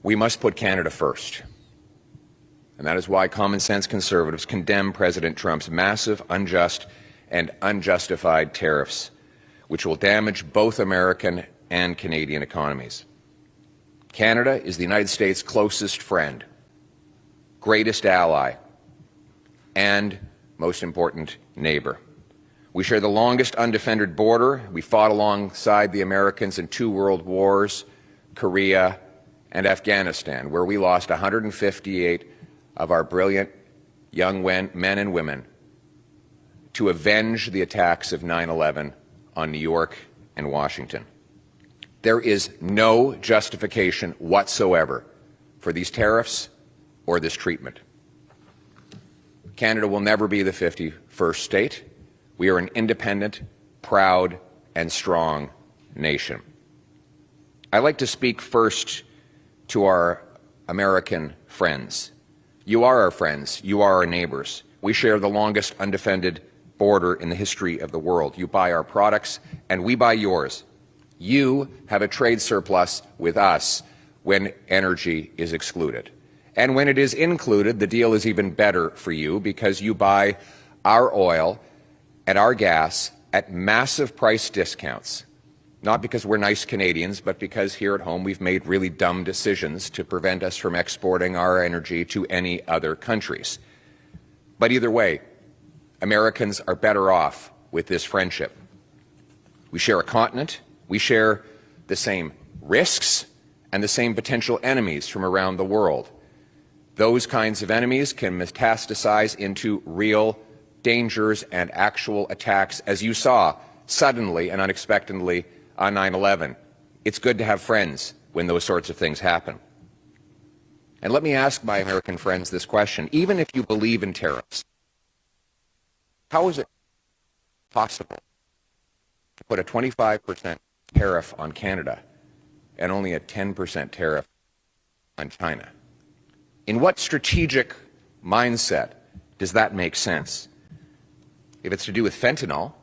We must put Canada first. And that is why common sense Conservatives condemn President Trump's massive, unjust, and unjustified tariffs, which will damage both American and Canadian economies. Canada is the United States' closest friend, greatest ally, and, most important, neighbour. We share the longest undefended border. We fought alongside the Americans in 2 world wars, Korea, and Afghanistan, where we lost 158 of our brilliant young men and women to avenge the attacks of 9/11 on New York and Washington. There is no justification whatsoever for these tariffs or this treatment. Canada will never be the 51st state. We are an independent, proud, and strong nation. I'd like to speak first to our American friends. You are our friends. You are our neighbors. We share the longest undefended border in the history of the world. You buy our products, and we buy yours. You have a trade surplus with us when energy is excluded. And when it is included, the deal is even better for you because you buy our oil and our gas at massive price discounts. Not because we're nice Canadians, but because here at home we've made really dumb decisions to prevent us from exporting our energy to any other countries. But either way, Americans are better off with this friendship. We share a continent, we share the same risks and the same potential enemies from around the world. Those kinds of enemies can metastasize into real dangers and actual attacks, as you saw suddenly and unexpectedly on 9/11. It's good to have friends when those sorts of things happen. And let me ask my American friends this question. Even if you believe in tariffs, how is it possible to put a 25% tariff on Canada and only a 10% tariff on China? In what strategic mindset does that make sense? If it's to do with fentanyl,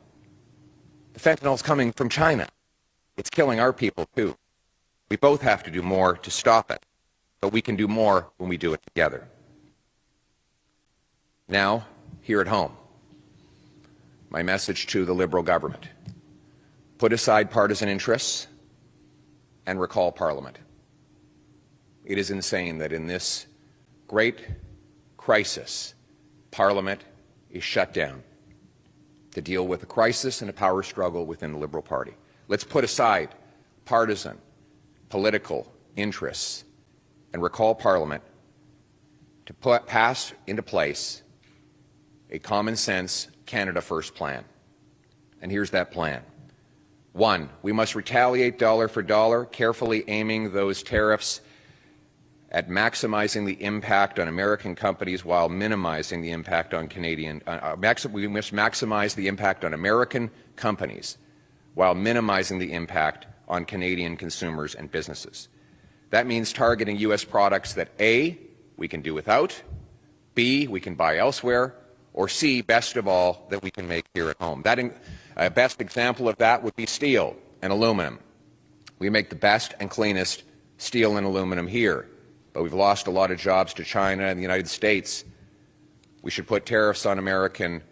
the fentanyl's coming from China. It's killing our people too. We both have to do more to stop it, but we can do more when we do it together. Now, here at home, my message to the Liberal government: put aside partisan interests and recall Parliament. It is insane that in this great crisis, Parliament is shut down to deal with a crisis and a power struggle within the Liberal Party. Let's put aside partisan, political interests and recall Parliament to pass into place a common sense Canada First plan. And here's that plan. 1, we must retaliate dollar for dollar, carefully aiming those tariffs at maximizing the impact on American companies while minimizing the impact on Canadian. We must maximize the impact on American companies while minimizing the impact on Canadian consumers and businesses. That means targeting U.S. products that A, we can do without, B, we can buy elsewhere, or C, best of all, that we can make here at home. A best example of that would be steel and aluminum. We make the best and cleanest steel and aluminum here, but we've lost a lot of jobs to China and the United States. We should put tariffs on American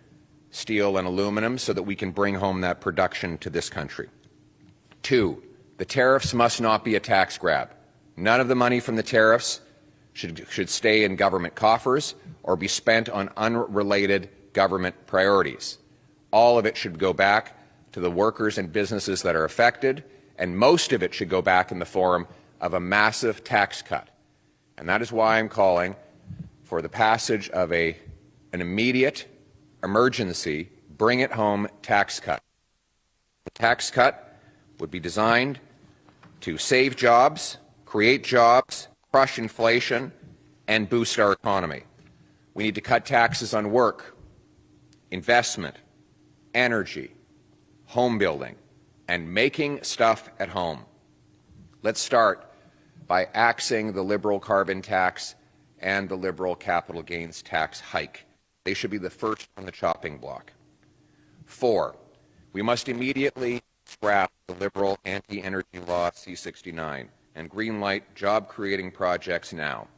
steel and aluminum so that we can bring home that production to this country. 2, the tariffs must not be a tax grab. None of the money from the tariffs should stay in government coffers or be spent on unrelated government priorities. All of it should go back to the workers and businesses that are affected, and most of it should go back in the form of a massive tax cut. And that is why I'm calling for the passage of an immediate emergency bring it home tax cut. The tax cut would be designed to save jobs, create jobs, crush inflation, and boost our economy. We need to cut taxes on work, investment, energy, home building, and making stuff at home. Let's start by axing the Liberal carbon tax and the Liberal capital gains tax hike. They should be the first on the chopping block. 4, we must immediately scrap the Liberal anti-energy law C-69 and greenlight job-creating projects now.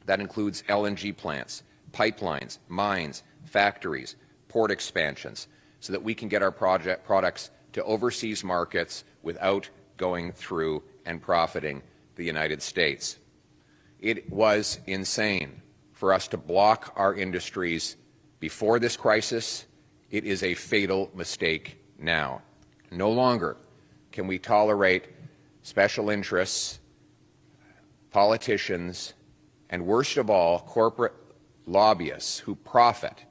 That includes LNG plants, pipelines, mines, factories, port expansions, so that we can get our products to overseas markets without going through and profiting the United States. It was insane for us to block our industries before this crisis. It is a fatal mistake now. No longer can we tolerate special interests, politicians, and worst of all, corporate lobbyists who profit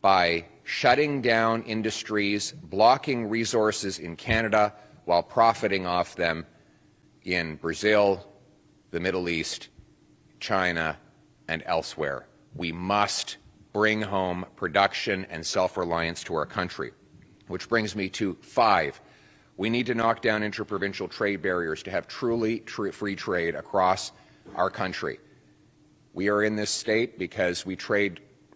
by shutting down industries, blocking resources in Canada while profiting off them in Brazil, the Middle East, China, and elsewhere. We must bring home production and self-reliance to our country. Which brings me to 5. We need to knock down interprovincial trade barriers to have truly free trade across our country. We are in this state because we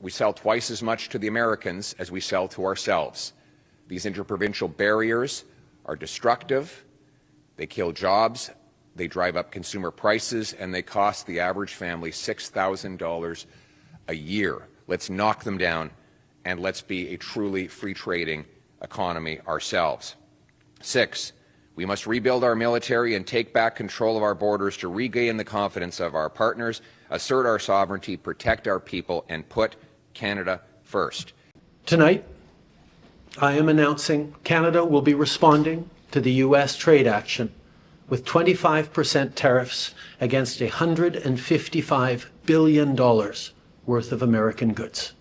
sell twice as much to the Americans as we sell to ourselves. These interprovincial barriers are destructive, they kill jobs, they drive up consumer prices, and they cost the average family $6,000 a year. Let's knock them down, and let's be a truly free trading economy ourselves. 6, we must rebuild our military and take back control of our borders to regain the confidence of our partners, assert our sovereignty, protect our people, and put Canada first. Tonight, I am announcing Canada will be responding to the U.S. trade action with 25% tariffs against $155 billion worth of American goods.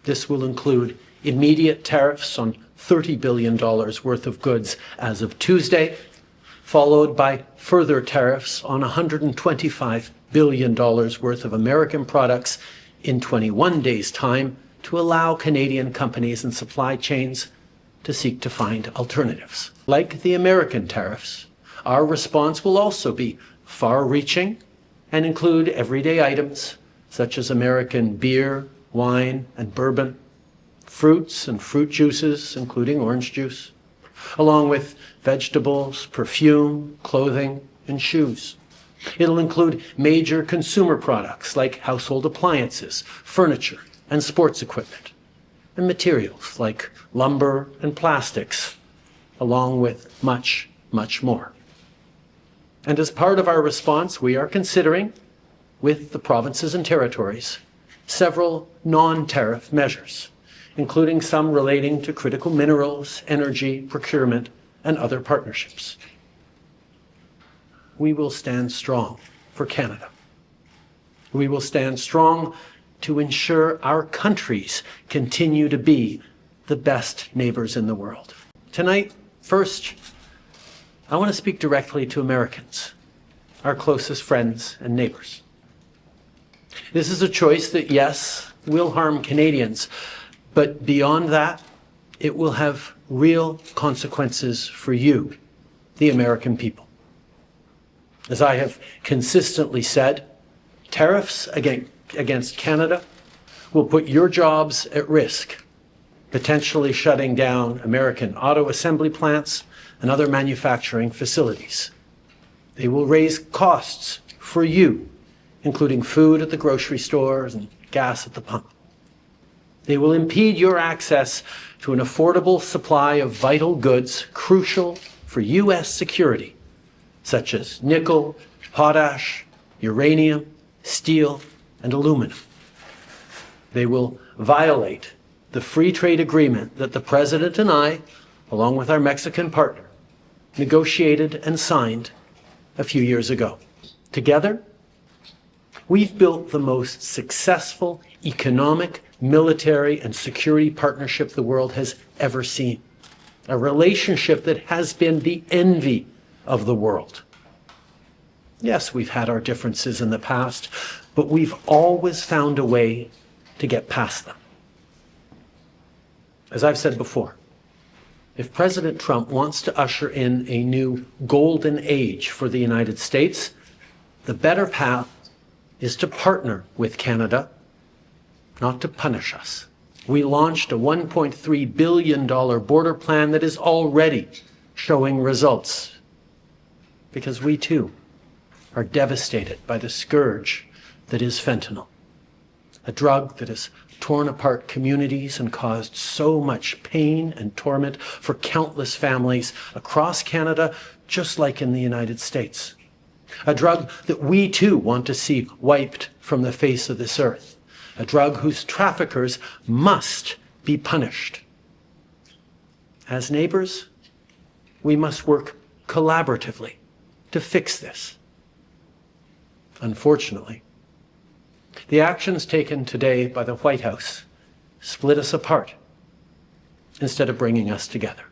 This will include immediate tariffs on $30 billion worth of goods as of Tuesday, followed by further tariffs on $125 billion worth of American products in 21 days' time to allow Canadian companies and supply chains to seek to find alternatives. Like the American tariffs, our response will also be far-reaching and include everyday items such as American beer, wine, and bourbon, fruits and fruit juices, including orange juice, along with vegetables, perfume, clothing, and shoes. It'll include major consumer products like household appliances, furniture, and sports equipment, and materials like lumber and plastics, along with much, much more. And as part of our response, we are considering, with the provinces and territories, several non-tariff measures, including some relating to critical minerals, energy, procurement, and other partnerships. We will stand strong for Canada. We will stand strong to ensure our countries continue to be the best neighbors in the world. Tonight, first, I want to speak directly to Americans, our closest friends and neighbors. This is a choice that, yes, will harm Canadians, but beyond that, it will have real consequences for you, the American people. As I have consistently said, tariffs against Canada will put your jobs at risk, potentially shutting down American auto assembly plants and other manufacturing facilities. They will raise costs for you, including food at the grocery stores and gas at the pump. They will impede your access to an affordable supply of vital goods crucial for U.S. security, such as nickel, potash, uranium, steel, and aluminum. They will violate the free trade agreement that the President and I, along with our Mexican partner, negotiated and signed a few years ago. Together, we've built the most successful economic, military, and security partnership the world has ever seen. A relationship that has been the envy of the world. Yes, we've had our differences in the past, but we've always found a way to get past them. As I've said before, if President Trump wants to usher in a new golden age for the United States, the better path is to partner with Canada, not to punish us. We launched a $1.3 billion border plan that is already showing results. because we too are devastated by the scourge that is fentanyl, a drug that has torn apart communities and caused so much pain and torment for countless families across Canada, just like in the United States. A drug that we too want to see wiped from the face of this earth. A drug whose traffickers must be punished. As neighbors, we must work collaboratively to fix this. Unfortunately, the actions taken today by the White House split us apart instead of bringing us together.